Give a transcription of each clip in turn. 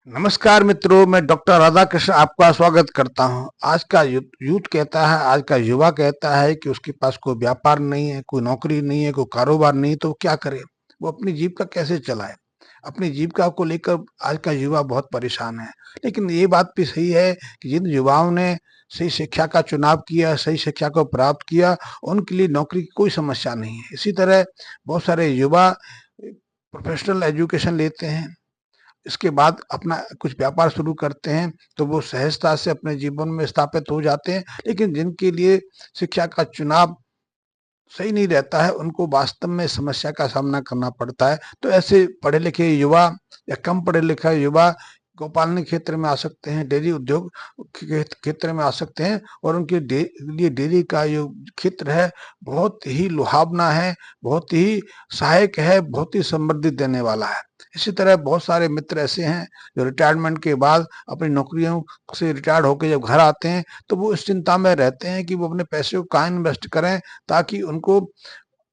नमस्कार मित्रों, मैं डॉक्टर राधाकृष्ण आपका स्वागत करता हूं। आज का यूथ कहता है, आज का युवा कहता है कि उसके पास कोई व्यापार नहीं है, कोई नौकरी नहीं है, कोई कारोबार नहीं है, तो वो क्या करे? वो अपनी जीविका कैसे चलाए? अपनी जीविका को लेकर आज का युवा बहुत परेशान है। लेकिन ये बात भी सही है कि जिन युवाओं ने सही शिक्षा का चुनाव किया, सही शिक्षा को प्राप्त किया, उनके लिए नौकरी की कोई समस्या नहीं है। इसी तरह बहुत सारे युवा प्रोफेशनल एजुकेशन लेते हैं, इसके बाद अपना कुछ व्यापार शुरू करते हैं, तो वो सहजता से अपने जीवन में स्थापित हो जाते हैं। लेकिन जिनके लिए शिक्षा का चुनाव सही नहीं रहता है, उनको वास्तव में समस्या का सामना करना पड़ता है। तो ऐसे पढ़े लिखे युवा या कम पढ़े लिखा युवा गौपालनी क्षेत्र में आ सकते हैं, डेयरी उद्योग क्षेत्र में आ सकते हैं, और उनके लिए डेयरी का जो क्षेत्र है बहुत ही लुभावना है, बहुत ही सहायक है, बहुत ही समृद्धि देने वाला है। इसी तरह बहुत सारे मित्र ऐसे हैं जो रिटायरमेंट के बाद अपनी नौकरियों से रिटायर्ड होकर जब घर आते हैं, तो वो इस चिंता में रहते हैं कि वो अपने पैसे को कहाँ इन्वेस्ट करें ताकि उनको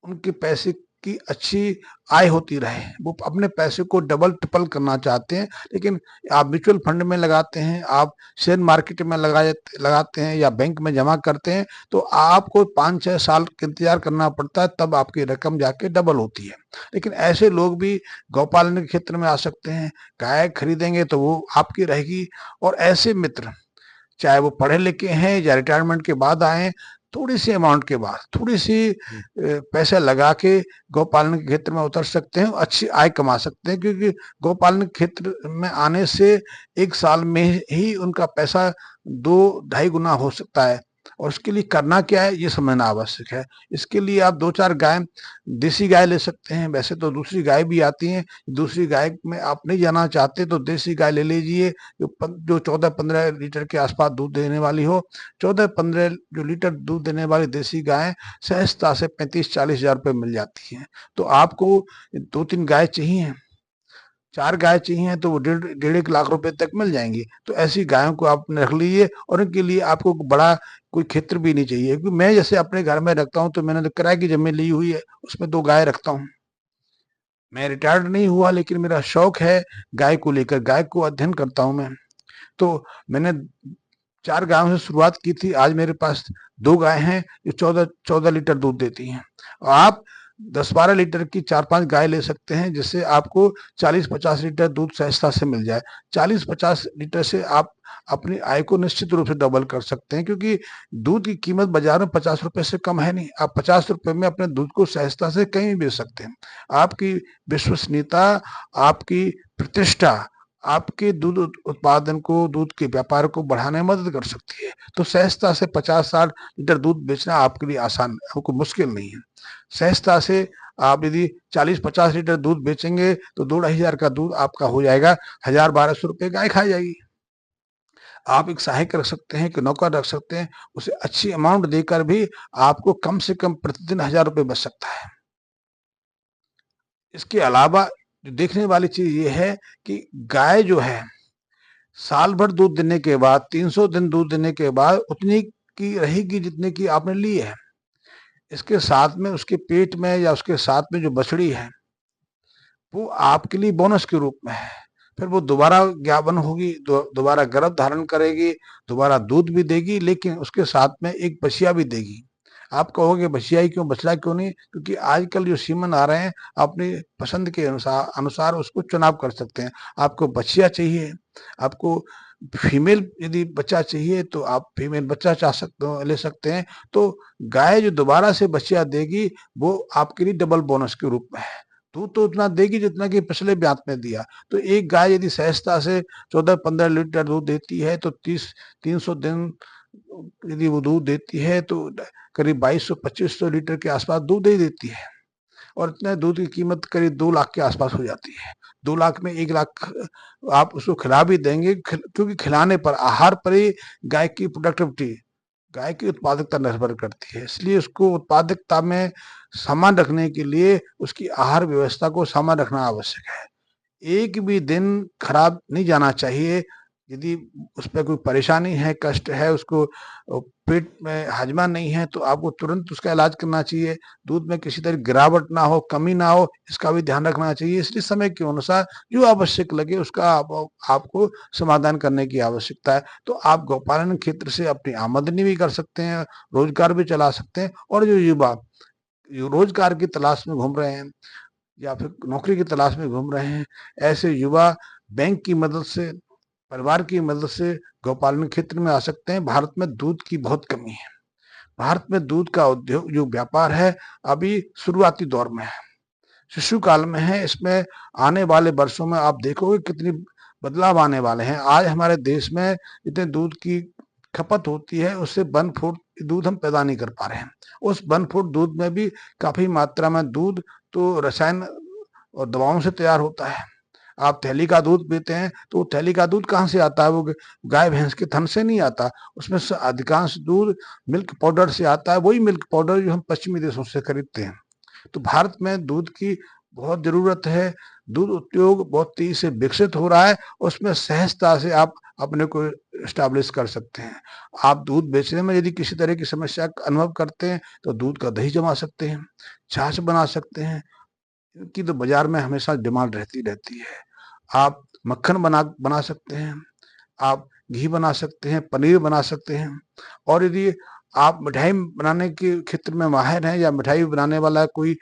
उनके पैसे की अच्छी आय होती रहे। वो अपने पैसे को डबल ट्रिपल करना चाहते हैं। लेकिन आप म्यूचुअल फंड में लगाते हैं, आप शेयर मार्केट में लगाते हैं या बैंक में जमा करते हैं, तो आपको 5-6 साल इंतजार करना पड़ता है, तब आपकी रकम जाके डबल होती है। लेकिन ऐसे लोग भी गौपालन के क्षेत्र में आ सकते हैं। गाय खरीदेंगे तो वो आपकी रहेगी। और ऐसे मित्र, चाहे वो पढ़े लिखे हैं या रिटायरमेंट के बाद आए, थोड़ी सी अमाउंट के बाद थोड़ी सी पैसे लगा के गौपालन के क्षेत्र में उतर सकते हैं, अच्छी आय कमा सकते हैं। क्योंकि गौपालन के क्षेत्र में आने से 1 साल में ही उनका पैसा 2-2.5 गुना हो सकता है। और उसके लिए करना क्या है, ये समझना आवश्यक है। इसके लिए आप 2-4 गाय, देसी गाय ले सकते हैं। वैसे तो दूसरी गाय भी आती हैं, दूसरी गाय में आप नहीं जाना चाहते तो देसी गाय ले लीजिए, जो 14-15 लीटर के आसपास दूध देने वाली हो। 14-15 जो लीटर दूध देने वाली देसी गायें सहजता से 35-40 हजार रुपये मिल जाती हैं। तो आपको 2-3 गाय चाहिए, 4 गाय चाहिए, तो वो 1.5 लाख रुपए तक मिल जाएंगी। तो ऐसी गायों को आपने रख लीजिए, और उनके लिए आपको बड़ा कोई क्षेत्र भी नहीं चाहिए। क्योंकि मैं जैसे अपने घर में रखता हूँ, तो मैंने तो किराए की जमीन ली हुई है, उसमें 2 गाय रखता हूँ। मैं रिटायर्ड नहीं हुआ, लेकिन मेरा शौक है गाय को लेकर, गाय को अध्ययन करता हूँ मैं। तो मैंने 4 गायों से शुरुआत की थी। आज मेरे पास 2 गाय हैं जो 14 लीटर दूध देती हैं। और आप 10-12 लीटर की 4-5 गाय ले सकते हैं, जिससे आपको 40-50 लीटर दूध सहजता से मिल जाए। 40-50 लीटर से आप अपनी आय को निश्चित रूप से डबल कर सकते हैं। क्योंकि दूध की कीमत बाजार में 50 रुपए से कम है नहीं। आप 50 रुपए में अपने दूध को सहजता से कहीं भी बेच सकते हैं। आपकी विश्वसनीयता, आपकी प्रतिष्ठा आपके दूध उत्पादन को, दूध के व्यापार को बढ़ाने में मदद कर सकती है। तो सहजता से 50-60 लीटर दूध बेचना आपके लिए आसान, आपको मुश्किल नहीं है। सहजता से आप यदि 40-50 लीटर दूध बेचेंगे तो 2-2.5 हजार का दूध आपका हो जाएगा। 1000-1200 रुपये गाय खा जाएगी। आप एक सहायक रख सकते हैं, एक नौकर रख सकते हैं, उसे अच्छी अमाउंट देकर भी आपको कम से कम प्रतिदिन 1000 रुपये बच सकता है। इसके अलावा जो देखने वाली चीज ये है कि गाय जो है, साल भर दूध देने के बाद, 300 दिन दूध देने के बाद उतनी की रहेगी जितने की आपने ली है। इसके साथ में उसके पेट में या उसके साथ में जो बछड़ी है, वो आपके लिए बोनस के रूप में है। फिर वो दोबारा ज्ञापन होगी, दोबारा गर्भ धारण करेगी, दोबारा दूध भी देगी, लेकिन उसके साथ में एक बछिया भी देगी। आप कहोगे बछिया ही क्यों, बछड़ा क्यों नहीं? क्योंकि आजकल जो सीमन आ रहे हैं, अपनी पसंद के अनुसार अनुसार उसको चुनाव कर सकते हैं। आपको बछिया चाहिए, आपको फीमेल यदि बच्चा चाहिए, तो आप फीमेल बच्चा चाह सकते हो, ले सकते हैं। तो गाय जो दोबारा से बछिया देगी, वो आपके लिए डबल बोनस के रूप में है। दूध तो उतना देगी जितना कि पिछले ब्यात में दिया। तो एक गाय यदि सहजता से 14-15 लीटर दूध देती है, तो 300 दिन यदि वो दूध देती है, तो करीब 2200-2500 लीटर के आसपास दूध दे देती है। और इतने दूध की कीमत करीब 2 लाख के आसपास हो जाती है। 2 लाख में 1 लाख आप उसको खिला भी देंगे, क्योंकि खिलाने पर, आहार पर ही गाय की प्रोडक्टिविटी, गाय की उत्पादकता निर्भर करती है। इसलिए उसको उत्पादकता में समान रखने के लिए उसकी आहार व्यवस्था को समान रखना आवश्यक है। एक भी दिन खराब नहीं जाना चाहिए यदि उस पे कोई परेशानी है, कष्ट है, उसको पेट में हाजमा नहीं है, तो आपको तुरंत उसका इलाज करना चाहिए। दूध में किसी तरह गिरावट ना हो, कमी ना हो, इसका भी ध्यान रखना चाहिए। इसलिए समय के अनुसार जो आवश्यक लगे उसका आपको समाधान करने की आवश्यकता है। तो आप गौपालन क्षेत्र से अपनी आमदनी भी कर सकते हैं, रोजगार भी चला सकते हैं। और जो युवा जो रोजगार की तलाश में घूम रहे हैं या फिर नौकरी की तलाश में घूम रहे हैं, ऐसे युवा बैंक की मदद से, परिवार की मदद से गौपालन क्षेत्र में आ सकते हैं। भारत में दूध की बहुत कमी है। भारत में दूध का उद्योग जो व्यापार है अभी शुरुआती दौर में है, शिशु काल में है। इसमें आने वाले वर्षों में आप देखोगे कितनी बदलाव आने वाले हैं। आज हमारे देश में जितने दूध की खपत होती है उससे 1/4 दूध हम पैदा नहीं कर पा रहे हैं। उस 1/4 दूध में भी काफी मात्रा में दूध तो रसायन और दवाओं से तैयार होता है। आप थैली का दूध पीते हैं तो वो थैली का दूध कहाँ से आता है? वो गाय भैंस के थन से नहीं आता। उसमें से अधिकांश दूध मिल्क पाउडर से आता है, वही मिल्क पाउडर जो हम पश्चिमी देशों से खरीदते हैं। तो भारत में दूध की बहुत जरूरत है। दूध उद्योग बहुत तेजी से विकसित हो रहा है, उसमें सहजता से आप अपने को स्टैब्लिश कर सकते हैं। आप दूध बेचने में यदि किसी तरह की समस्या का अनुभव करते हैं तो दूध का दही जमा सकते हैं, छाछ बना सकते हैं। इनकी तो बाजार में हमेशा डिमांड रहती रहती है। आप मक्खन बना सकते हैं, आप घी बना सकते हैं, पनीर बना सकते हैं। और यदि आप मिठाई बनाने के क्षेत्र में माहिर हैं या मिठाई बनाने वाला कोई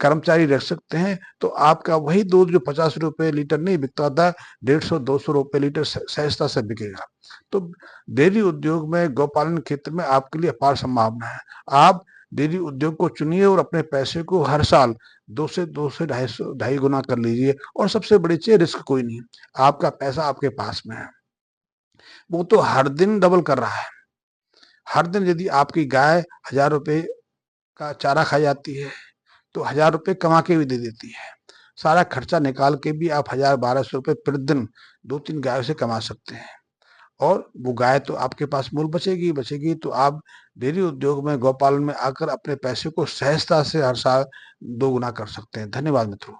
कर्मचारी रख सकते हैं, तो आपका वही दूध जो 50 रुपए लीटर नहीं बिकता था, 150-200 रुपए लीटर सहजता से बिकेगा। तो डेयरी उद्योग में, गौपालन क्षेत्र में आपके लिए अपार संभावना है। आप डेयरी उद्योग को चुनिए और अपने पैसे को हर साल 2 से 2.5 गुना कर लीजिए। और सबसे बड़ी चीज, रिस्क कोई नहीं, आपका पैसा आपके पास में है। वो तो हर दिन डबल कर रहा है। हर दिन यदि आपकी गाय 1000 रुपए का चारा खा जाती है तो 1000 रुपए कमा के भी दे देती है। सारा खर्चा निकाल के भी आप 1000-1200 रुपए प्रतिदिन 2-3 गायों से कमा सकते हैं। और वो गाय तो आपके पास मूल बचेगी ही बचेगी। तो आप डेयरी उद्योग में, गौपालन में आकर अपने पैसे को सहजता से हर साल 2 गुना कर सकते हैं। धन्यवाद मित्रों।